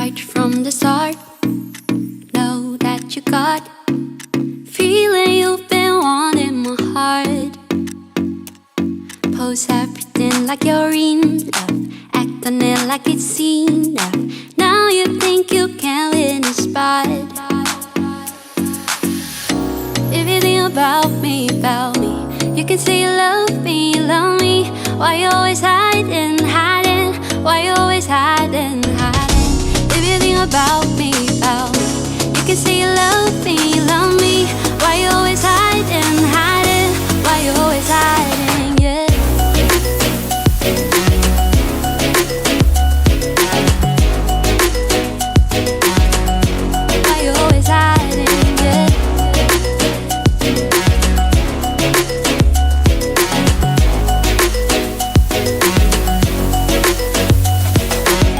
right from the start. Know that you got feeling you've been wanting my heart. Pose everything like you're in love, acting it like it's seen love. Now you think you can win a spot. If you think about me, you can say you love me, love me. Why you always hiding, hiding? Why you always hiding, hiding? If you think about me, you can say you love me, love me. Why you always hiding, hiding?